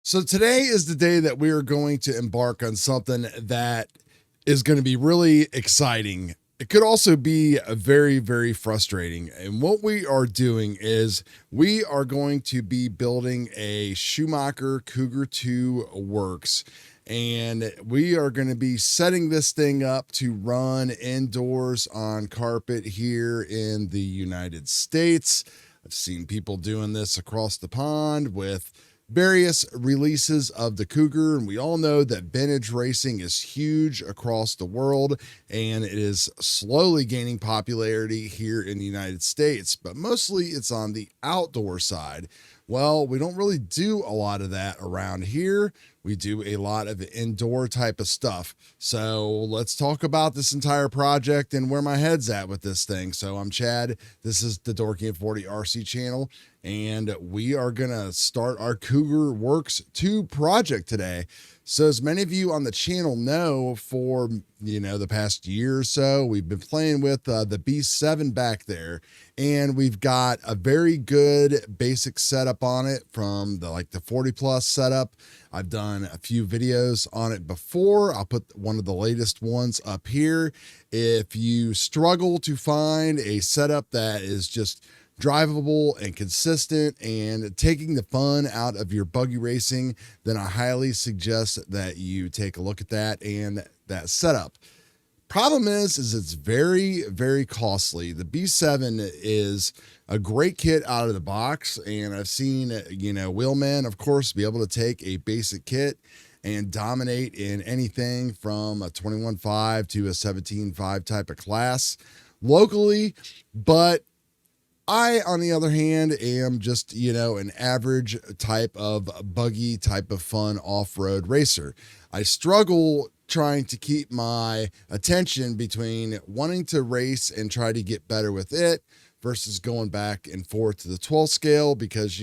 So today is the day that we are going to embark on something that is going to be really exciting. It could also be a very, very frustrating. And what we are doing is we are going to be building a Schumnacher Cougar 2 Works. And we are going to be setting this thing up to run indoors on carpet here in the United States. I've seen people doing this across the pond with various releases of the Cougar, and we all know that vintage racing is huge across the world and it is slowly gaining popularity here in the United States, but mostly it's on the outdoor side. Well, we don't really do a lot of that around here. We do a lot of indoor type of stuff. So let's talk about this entire project and where my head's at with this thing. So I'm Chad. This is the Dorky and 40 RC channel, and we are going to start our Cougar Works 2 project today. So as many of you on the channel know, for the past year or so, we've been playing with the B7 back there, and we've got a very good basic setup on it from the 40 plus setup. I've done a few videos on it before. I'll put one of the latest ones up here. If you struggle to find a setup that is just drivable and consistent and taking the fun out of your buggy racing, then I highly suggest that you take a look at that and that setup. Problem is it's very, very costly. The B7 is a great kit out of the box, and I've seen, wheelmen, of course, be able to take a basic kit and dominate in anything from a 21.5 to a 17.5 type of class locally, but I, on the other hand, am just, an average type of buggy type of fun off-road racer. I struggle trying to keep my attention between wanting to race and try to get better with it versus going back and forth to the 12 scale, because,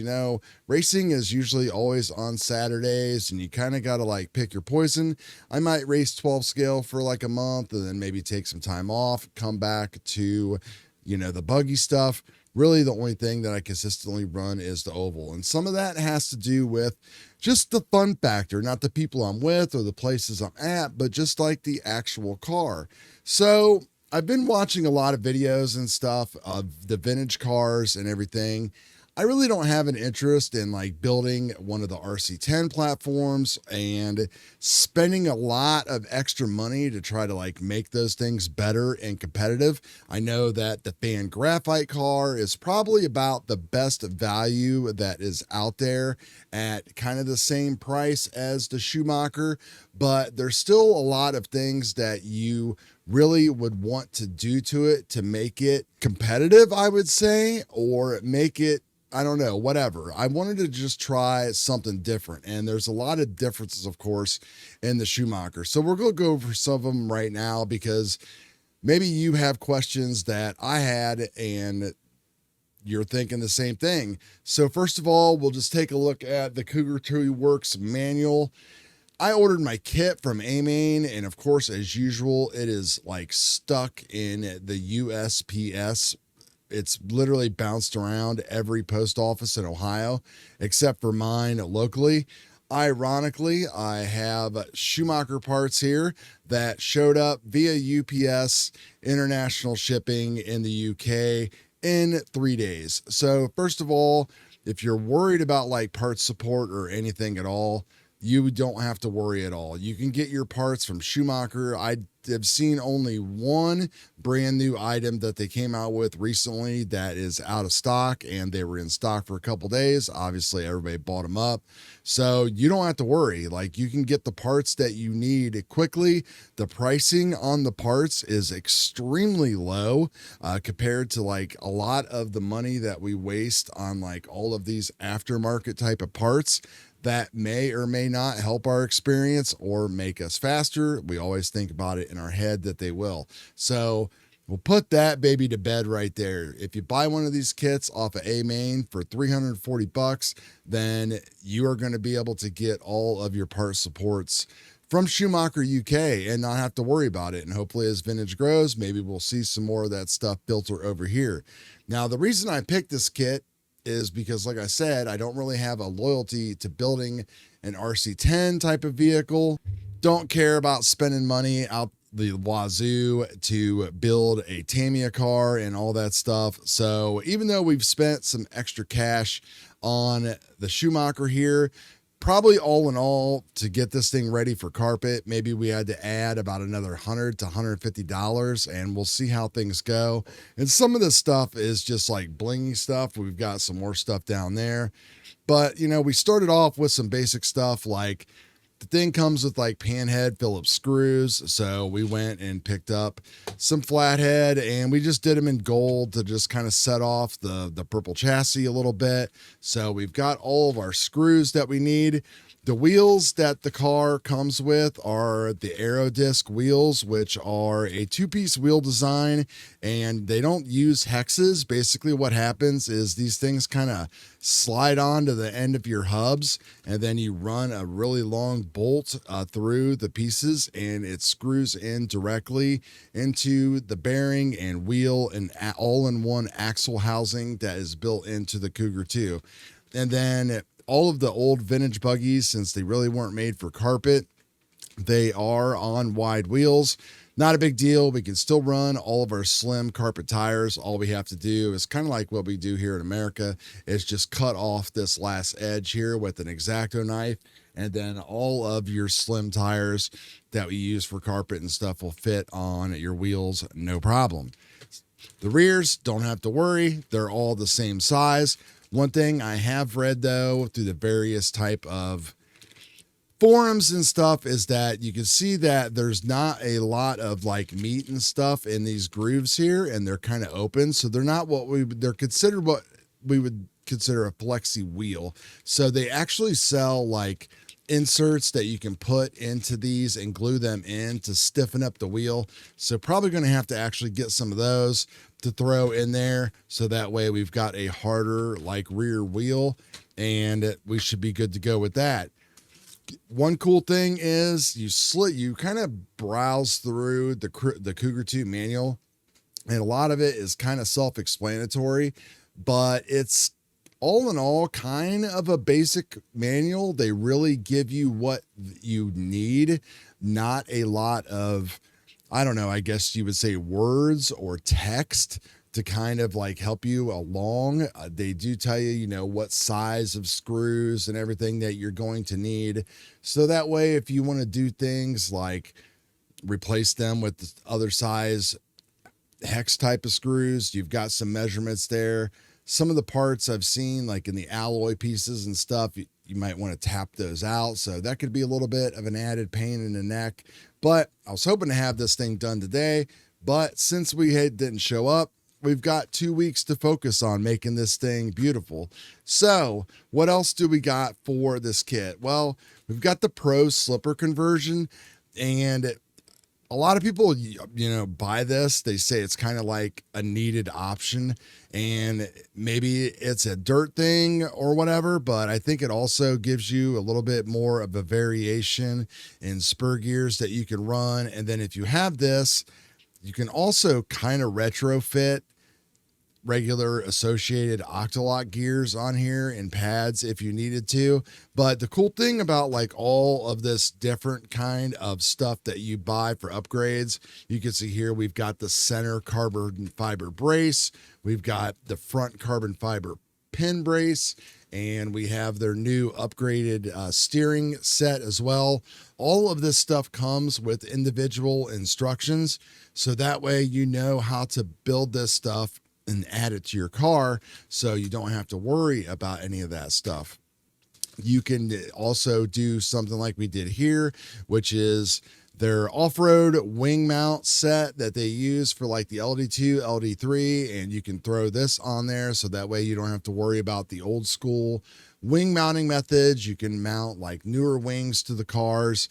racing is usually always on Saturdays and you kind of got to pick your poison. I might race 12 scale for a month and then maybe take some time off, come back to, the buggy stuff. Really, the only thing that I consistently run is the oval. And some of that has to do with just the fun factor, not the people I'm with or the places I'm at, but just the actual car. So I've been watching a lot of videos and stuff of the vintage cars and everything. I really don't have an interest in building one of the RC10 platforms and spending a lot of extra money to try to make those things better and competitive. I know that the Fan Graphite car is probably about the best value that is out there at kind of the same price as the Schumnacher, but there's still a lot of things that you really would want to do to it to make it competitive, I would say, or make it, I don't know, whatever. I wanted to just try something different. And there's a lot of differences, of course, in the Schumnacher. So we're going to go over some of them right now because maybe you have questions that I had and you're thinking the same thing. So first of all, we'll just take a look at the Cougar 2 Works manual. I ordered my kit from A-Main, and of course, as usual, it is stuck in the USPS. It's literally bounced around every post office in Ohio, except for mine locally. Ironically, I have Schumnacher parts here that showed up via UPS international shipping in the UK in 3 days. So first of all, if you're worried about parts support or anything at all, you don't have to worry at all. You can get your parts from Schumnacher. I have seen only one brand new item that they came out with recently that is out of stock, and they were in stock for a couple days. Obviously, everybody bought them up. So you don't have to worry. You can get the parts that you need quickly. The pricing on the parts is extremely low compared to a lot of the money that we waste on all of these aftermarket type of parts that may or may not help our experience or make us faster. We always think about it in our head that they will. So we'll put that baby to bed right there. If you buy one of these kits off of A-Main for $340, then you are going to be able to get all of your part supports from Schumnacher UK and not have to worry about it. And hopefully as vintage grows, maybe we'll see some more of that stuff filter over here. Now, the reason I picked this kit is because, like I said, I don't really have a loyalty to building an RC10 type of vehicle. Don't care about spending money out the wazoo to build a Tamiya car and all that stuff. So even though we've spent some extra cash on the Schumnacher here, probably all in all, to get this thing ready for carpet, maybe we had to add about another $100 to $150, and we'll see how things go. And some of this stuff is just like blingy stuff. We've got some more stuff down there. But, you know, we started off with some basic stuff like the thing comes with like panhead Phillips screws. So we went and picked up some flathead and we just did them in gold to just kind of set off the purple chassis a little bit. So we've got all of our screws that we need. The wheels that the car comes with are the Aerodisc wheels, which are a two-piece wheel design, and they don't use hexes. Basically what happens is these things kind of slide on to the end of your hubs, and then you run a really long bolt through the pieces, and it screws in directly into the bearing and wheel and all-in-one axle housing that is built into the Cougar 2. And then all of the old vintage buggies, since they really weren't made for carpet, they are on wide wheels. Not a big deal. We can still run all of our slim carpet tires. All we have to do is kind of like what we do here in America, is just cut off this last edge here with an X-Acto knife, and then all of your slim tires that we use for carpet and stuff will fit on your wheels, no problem. The rears, don't have to worry. They're all the same size. One thing I have read, though, through the various type of forums and stuff, is that you can see that there's not a lot of like meat and stuff in these grooves here, and they're kind of open. So they're not they're considered what we would consider a flexi wheel. So they actually sell like inserts that you can put into these and glue them in to stiffen up the wheel. So probably going to have to actually get some of those to throw in there, so that way we've got a harder like rear wheel, and we should be good to go with that. One cool thing is you kind of browse through the Cougar 2 manual, and a lot of it is kind of self-explanatory, but it's all in all kind of a basic manual. They really give you what you need, not a lot of, I don't know, I guess you would say words or text to kind of like help you along. They do tell you, you know, what size of screws and everything that you're going to need. So that way, if you want to do things like replace them with the other size hex type of screws, you've got some measurements there. Some of the parts I've seen, like in the alloy pieces and stuff, you might want to tap those out. So that could be a little bit of an added pain in the neck. But I was hoping to have this thing done today. But since we didn't show up, we've got 2 weeks to focus on making this thing beautiful. So what else do we got for this kit? Well, we've got the Pro slipper conversion, and a lot of people, you know, buy this. They say it's kind of like a needed option, and maybe it's a dirt thing or whatever, but I think it also gives you a little bit more of a variation in spur gears that you can run. And then if you have this, you can also kind of retrofit regular associated Octolock gears on here and pads if you needed to. But the cool thing about like all of this different kind of stuff that you buy for upgrades, you can see here we've got the center carbon fiber brace, we've got the front carbon fiber pin brace, and we have their new upgraded steering set as well. All of this stuff comes with individual instructions, so that way you know how to build this stuff and add it to your car, so you don't have to worry about any of that stuff. You can also do something like we did here, which is their off-road wing mount set that they use for like the LD2, LD3, and you can throw this on there, so that way you don't have to worry about the old school wing mounting methods. You can mount like newer wings to the cars,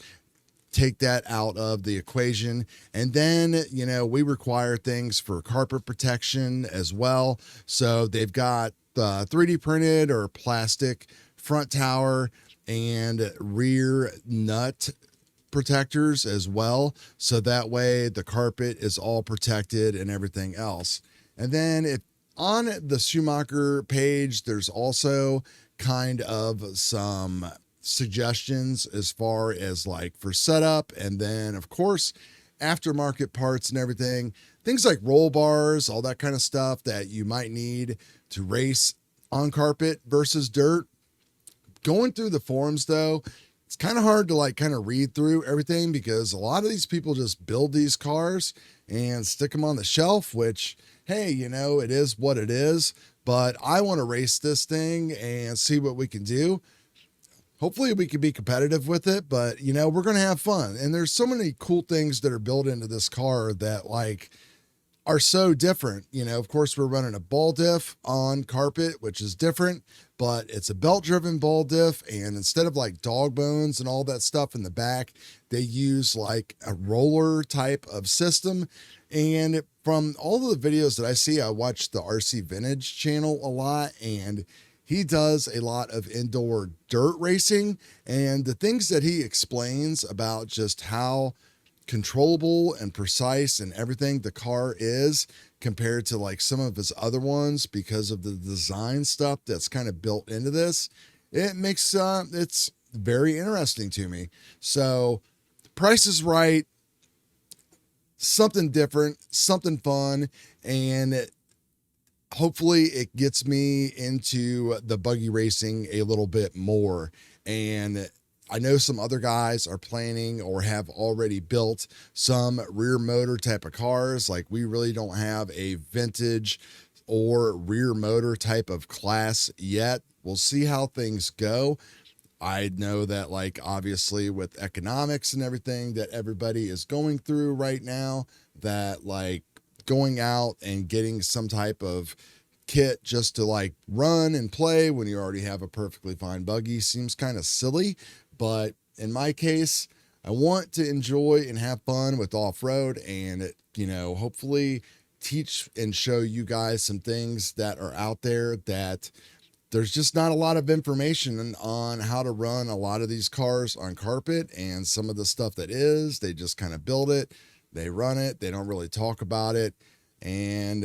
take that out of the equation. And then, you know, we require things for carpet protection as well. So they've got the 3D printed or plastic front tower and rear nut protectors as well. So that way the carpet is all protected and everything else. And then on the Schumnacher page, there's also kind of some suggestions as far as like for setup, and then of course aftermarket parts and everything, things like roll bars, all that kind of stuff that you might need to race on carpet versus dirt. Going through the forums though, it's kind of hard to like kind of read through everything because a lot of these people just build these cars and stick them on the shelf, which, hey, you know, it is what it is, but I want to race this thing and see what we can do. Hopefully we can be competitive with it, but you know, we're going to have fun. And there's so many cool things that are built into this car that like are so different. You know, of course we're running a ball diff on carpet, which is different, but it's a belt driven ball diff. And instead of like dog bones and all that stuff in the back, they use like a roller type of system. And from all of the videos that I see, I watch the RC Vintage channel a lot, and he does a lot of indoor dirt racing, and the things that he explains about just how controllable and precise and everything the car is compared to like some of his other ones because of the design stuff that's kind of built into this, it makes it's very interesting to me. So the price is right, something different, something fun, and hopefully it gets me into the buggy racing a little bit more. And I know some other guys are planning or have already built some rear motor type of cars. Like we really don't have a vintage or rear motor type of class yet. We'll see how things go. I know that like obviously with economics and everything that everybody is going through right now, that like going out and getting some type of kit just to like run and play when you already have a perfectly fine buggy seems kind of silly. But in my case, I want to enjoy and have fun with off-road and, you know, hopefully teach and show you guys some things that are out there that there's just not a lot of information on how to run a lot of these cars on carpet. And some of the stuff that is, they just kind of build it, they run it, they don't really talk about it. And,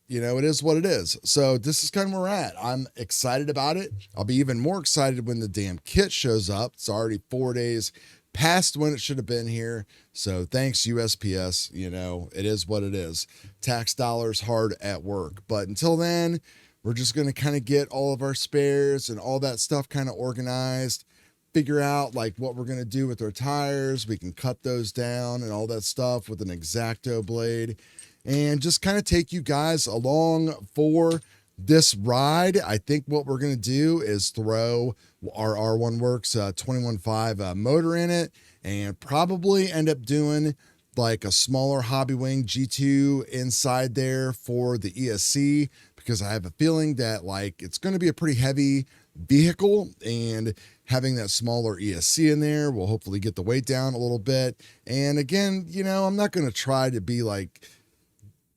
you know, it is what it is. So this is kind of where we're at. I'm excited about it. I'll be even more excited when the damn kit shows up. It's already 4 days past when it should have been here. So thanks USPS. You know, it is what it is. Tax dollars hard at work. But until then, we're just going to kind of get all of our spares and all that stuff kind of organized, figure out like what we're going to do with our tires. We can cut those down and all that stuff with an X-Acto blade, and just kind of take you guys along for this ride. I think what we're going to do is throw our R1 Works 21.5 motor in it, and probably end up doing like a smaller Hobbywing G2 inside there for the ESC, because I have a feeling that like it's going to be a pretty heavy vehicle, and having that smaller ESC in there will hopefully get the weight down a little bit. And again, you know, I'm not going to try to be like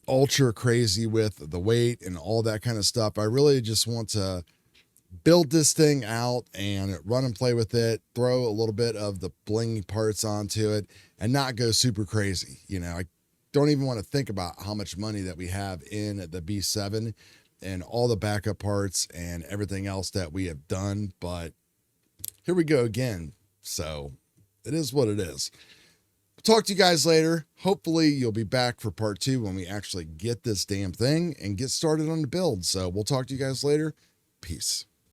ultra crazy with the weight and all that kind of stuff. I really just want to build this thing out and run and play with it, throw a little bit of the blingy parts onto it, and not go super crazy. You know, I don't even want to think about how much money that we have in the B7 and all the backup parts and everything else that we have done. But here we go again. So it is what it is. Talk to you guys later. Hopefully you'll be back for part 2 when we actually get this damn thing and get started on the build. So we'll talk to you guys later. Peace.